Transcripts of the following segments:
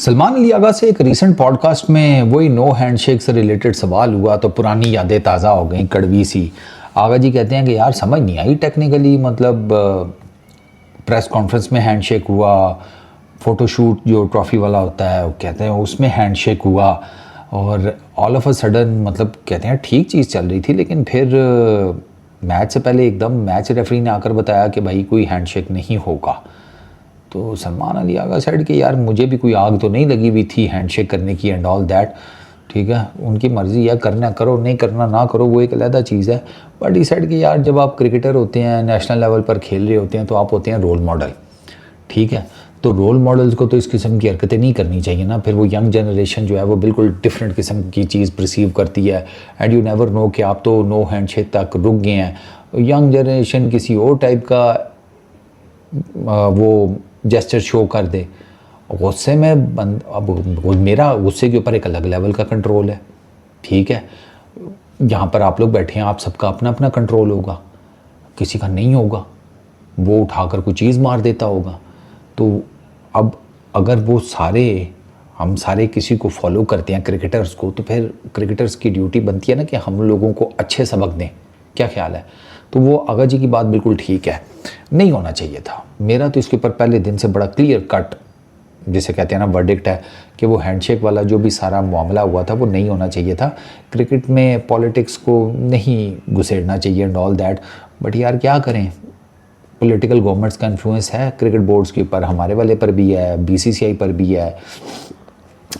सलमान अली आगा से एक recent podcast में वही नो हैंडशेक से रिलेटेड सवाल हुआ तो पुरानी यादें ताज़ा हो गई, कड़वी सी। आगा जी कहते हैं कि यार समझ नहीं आई टेक्निकली, मतलब प्रेस कॉन्फ्रेंस में हैंडशेक हुआ, फ़ोटोशूट जो ट्रॉफ़ी वाला होता है वो कहते हैं उसमें हैंडशेक हुआ, और ऑल ऑफ अ सडन मतलब कहते हैं ठीक चीज़ चल रही थी, लेकिन फिर मैच से पहले एकदम मैच रेफरी ने आकर बताया कि भाई कोई हैंडशेक नहीं होगा। तो सलमान अली आगा साइड के यार मुझे भी कोई आग तो नहीं लगी हुई थी हैंडशेक करने की एंड ऑल दैट, ठीक है, उनकी मर्ज़ी है, करना करो, नहीं करना ना करो, वो एक अलग चीज़ है। बट इस साइड के यार जब आप क्रिकेटर होते हैं, नेशनल लेवल पर खेल रहे होते हैं, तो आप होते हैं रोल मॉडल, ठीक है। तो रोल मॉडल्स को तो इस किस्म की हरकतें नहीं करनी चाहिए ना, फिर वो यंग जनरेशन जो है वो बिल्कुल डिफरेंट किस्म की चीज़ परसीव करती है एंड यू नेवर नो कि आप तो नो हैंडशेक तक रुक गए हैं, यंग जनरेशन किसी और टाइप का वो जेस्चर शो कर दे, गुस्से में अब मेरा गुस्से के ऊपर एक अलग लेवल का कंट्रोल है, ठीक है। यहाँ पर आप लोग बैठे हैं, आप सबका अपना अपना कंट्रोल होगा, किसी का नहीं होगा, वो उठाकर कोई चीज़ मार देता होगा। तो अब अगर वो सारे हम सारे किसी को फॉलो करते हैं क्रिकेटर्स को, तो फिर क्रिकेटर्स की ड्यूटी बनती है ना कि हम लोगों को अच्छे सबक दें। क्या ख्याल है? तो वो आगा जी की बात बिल्कुल ठीक है, नहीं होना चाहिए था। मेरा तो इसके ऊपर पहले दिन से बड़ा क्लियर कट, जिसे कहते हैं ना, वर्डिक्ट है कि वो हैंडशेक वाला जो भी सारा मामला हुआ था वो नहीं होना चाहिए था। क्रिकेट में पॉलिटिक्स को नहीं घुसेड़ना चाहिए एंड ऑल दैट, बट यार क्या करें, पॉलिटिकल गवर्नमेंट्स का इन्फ्लुएंस है क्रिकेट बोर्ड्स के ऊपर, हमारे वाले पर भी है, बीसीसीआई पर भी है,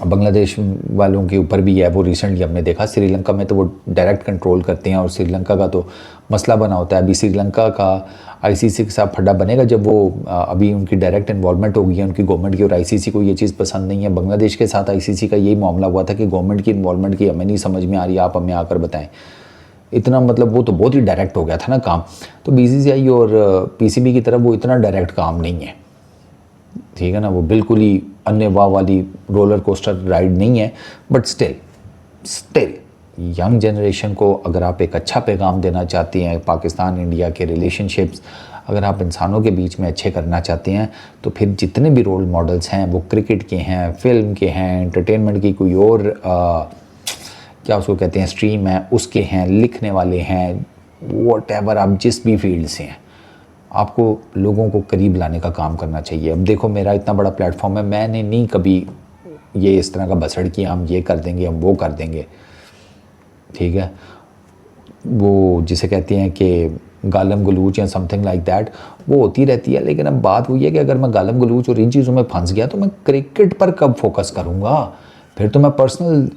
बांग्लादेश वालों के ऊपर भी है। वो रिसेंटली हमने देखा श्रीलंका में तो वो डायरेक्ट कंट्रोल करते हैं और श्रीलंका का तो मसला बना होता है। अभी श्रीलंका का आईसीसी के साथ फड्डा बनेगा जब वो अभी उनकी डायरेक्ट इन्वॉल्वमेंट हो गई है उनकी गवर्नमेंट की, और आईसीसी को ये चीज़ पसंद नहीं है। बांग्लादेश के साथ आईसीसी का यही मामला हुआ था कि गवर्नमेंट की इन्वॉल्वमेंट की हमें नहीं समझ में आ रही, आप हमें आकर बताएं। इतना मतलब वो तो बहुत ही डायरेक्ट हो गया था ना काम। तो बीसीसीआई और पीसीबी की तरफ वो इतना डायरेक्ट काम नहीं है, ठीक है ना, वो बिल्कुल ही अन्य वाह वाली रोलर कोस्टर राइड नहीं है। बट स्टिल यंग जनरेशन को अगर आप एक अच्छा पैगाम देना चाहते हैं, पाकिस्तान इंडिया के रिलेशनशिप्स अगर आप इंसानों के बीच में अच्छे करना चाहते हैं, तो फिर जितने भी रोल मॉडल्स हैं वो क्रिकेट के हैं, फिल्म के हैं, एंटरटेनमेंट की कोई और क्या उसको कहते हैं स्ट्रीम है उसके हैं, लिखने वाले हैं, वॉटएवर, आप जिस भी फील्ड से हैं, आपको लोगों को करीब लाने का काम करना चाहिए। अब देखो मेरा इतना बड़ा प्लेटफॉर्म है, मैंने नहीं कभी ये इस तरह का बसड़ किया हम ये कर देंगे हम वो कर देंगे, ठीक है, वो जिसे कहते हैं कि गालम गलूच या समथिंग लाइक दैट, वो होती रहती है। लेकिन अब बात हुई है कि अगर मैं गालम गलूच और इन चीज़ों में फंस गया तो मैं क्रिकेट पर कब फोकस करूँगा? फिर तो मैं पर्सनल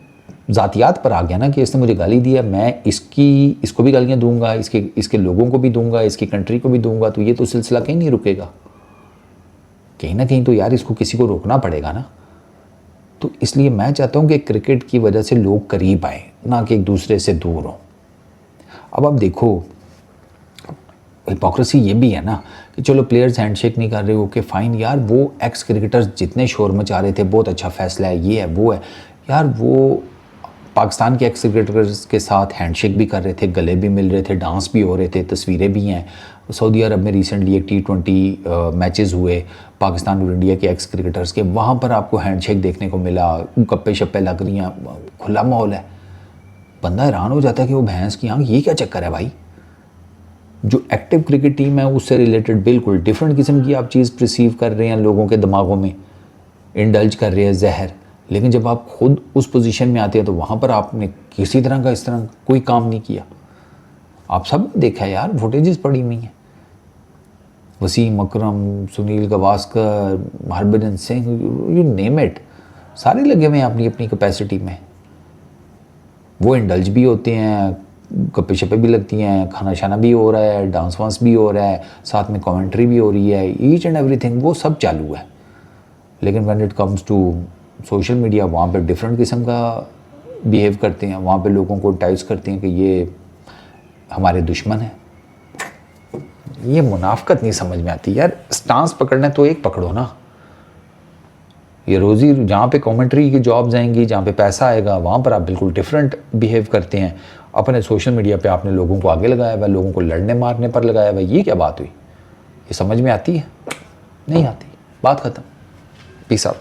ज़ातियात पर आ गया ना कि इसने मुझे गाली दी है, मैं इसको भी गालियाँ दूंगा, इसके लोगों को भी दूंगा, इसकी कंट्री को भी दूंगा, तो ये तो सिलसिला कहीं नहीं रुकेगा। कहीं ना कहीं तो यार इसको किसी को रोकना पड़ेगा ना। तो इसलिए मैं चाहता हूँ कि क्रिकेट की वजह से लोग करीब आए, ना कि एक दूसरे से दूर हों। अब आप देखो हिपोक्रेसी ये भी है ना कि चलो प्लेयर्स हैंडशेक नहीं कर रहे, ओके फाइन यार, वो एक्स क्रिकेटर्स जितने शोर मचा रहे थे बहुत अच्छा फैसला है, ये है वो है यार, वो पाकिस्तान के एक्स क्रिकेटर्स के साथ हैंडशेक भी कर रहे थे, गले भी मिल रहे थे, डांस भी हो रहे थे, तस्वीरें भी हैं। सऊदी अरब में रिसेंटली एक T20 मैचेस हुए पाकिस्तान और इंडिया के एक्स क्रिकेटर्स के, वहाँ पर आपको हैंडशेक देखने को मिला, गप्पे शप्पे लग रही हैं, खुला माहौल है। बंदा हैरान हो जाता है कि वो भैंस की आँख, ये क्या चक्कर है भाई? जो एक्टिव क्रिकेट टीम है उससे रिलेटेड बिल्कुल डिफरेंट किस्म की आप चीज़ परसीव कर रहे हैं, लोगों के दिमागों में इंडल्ज कर रहे हैं जहर। लेकिन जब आप खुद उस पोजीशन में आते हैं तो वहाँ पर आपने किसी तरह का इस तरह कोई काम नहीं किया। आप सब देखा यार, फुटेजेस पड़ी हुई हैं, Wasim Akram, Sunil Gavaskar, Harbhajan Singh, you name it, सारे लगे हुए हैं अपनी अपनी कैपेसिटी में। वो इंडल्ज भी होते हैं, गप्पे शप्पे भी लगती हैं, खाना शाना भी हो रहा है, डांस वांस भी हो रहा है, साथ में कमेंट्री भी हो रही है, ईच एंड एवरीथिंग वो सब चालू है। लेकिन when it comes to social media, वहाँ पे डिफरेंट किस्म का बिहेव करते हैं, वहाँ पे लोगों को टाइज करते हैं कि ये हमारे दुश्मन है। ये मुनाफकत नहीं समझ में आती यार। स्टांस पकड़ना तो एक पकड़ो ना, ये रोज़ी जहाँ पे कमेंट्री की जॉब्स आएंगी, जहाँ पे पैसा आएगा, वहाँ पर आप बिल्कुल डिफरेंट बिहेव करते हैं। अपने सोशल मीडिया पे आपने लोगों को आगे लगाया हुआ, लोगों को लड़ने मारने पर लगाया हुआ, ये क्या बात हुई? ये समझ में आती है? नहीं आती, बात ख़त्म, पीस आउट।